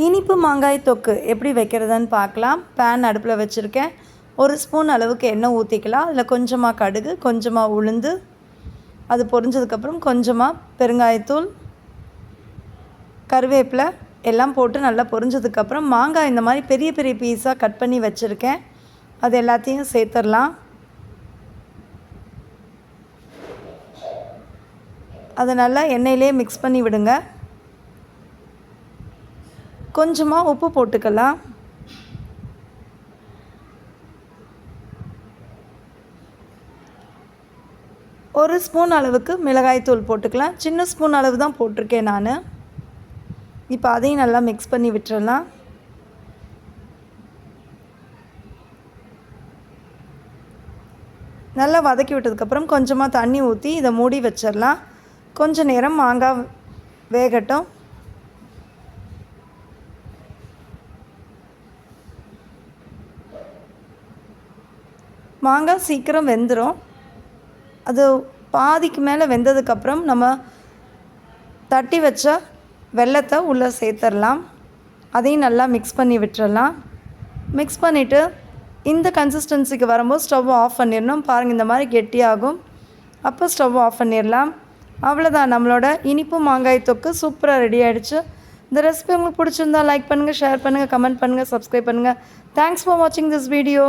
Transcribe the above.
இனிப்பு மாங்காய் தொக்கு எப்படி வைக்கிறதுன்னு பார்க்கலாம். பேன் அடுப்பில் வச்சுருக்கேன். 1 ஸ்பூன் அளவுக்கு எண்ணெய் ஊற்றிக்கலாம். அதில் கொஞ்சமாக கடுகு, கொஞ்சமாக உளுந்து, அது பொரிஞ்சதுக்கப்புறம் கொஞ்சமாக பெருங்காயத்தூள், கருவேப்பிலை எல்லாம் போட்டு நல்லா பொரிஞ்சதுக்கப்புறம் மாங்காய் இந்த மாதிரி பெரிய பெரிய பீஸாக கட் பண்ணி வச்சுருக்கேன். அது எல்லாத்தையும் சேர்த்துடலாம். அதை நல்லா எண்ணெயிலே மிக்ஸ் பண்ணி விடுங்க. கொஞ்சமாக உப்பு போட்டுக்கலாம். ஒரு ஸ்பூன் அளவுக்கு மிளகாய்த்தூள் போட்டுக்கலாம். சின்ன ஸ்பூன் அளவு தான் போட்டிருக்கேன் நான். இப்போ அதையும் நல்லா மிக்ஸ் பண்ணி விட்டுறலாம். நல்லா வதக்கி விட்டதுக்கப்புறம் கொஞ்சமாக தண்ணி ஊற்றி இதை மூடி வச்சிடலாம். கொஞ்சம் நேரம் மாங்காய் வேகட்டும். மாங்காய் சீக்கிரம் வெந்துடும். அது பாதிக்கு மேலே வெந்ததுக்கப்புறம் நம்ம தட்டி வச்ச வெல்லத்தை உள்ளே சேர்த்துடலாம். அதையும் நல்லா மிக்ஸ் பண்ணி விட்டுறலாம். மிக்ஸ் பண்ணிவிட்டு இந்த கன்சிஸ்டன்சிக்கு வரும்போது ஸ்டவ் ஆஃப் பண்ணிடணும். பாருங்கள், இந்த மாதிரி கெட்டியாகும். அப்போ ஸ்டவ் ஆஃப் பண்ணிடலாம். அவ்வளோதான், நம்மளோட இனிப்பு மாங்காய் தொக்கு சூப்பராக ரெடி ஆகிடுச்சு. இந்த ரெசிபி உங்களுக்கு பிடிச்சிருந்தா லைக் பண்ணுங்கள், ஷேர் பண்ணுங்கள், கமெண்ட் பண்ணுங்கள், சப்ஸ்கிரைப் பண்ணுங்கள். தேங்க்ஸ் ஃபார் வாட்சிங் திஸ் வீடியோ.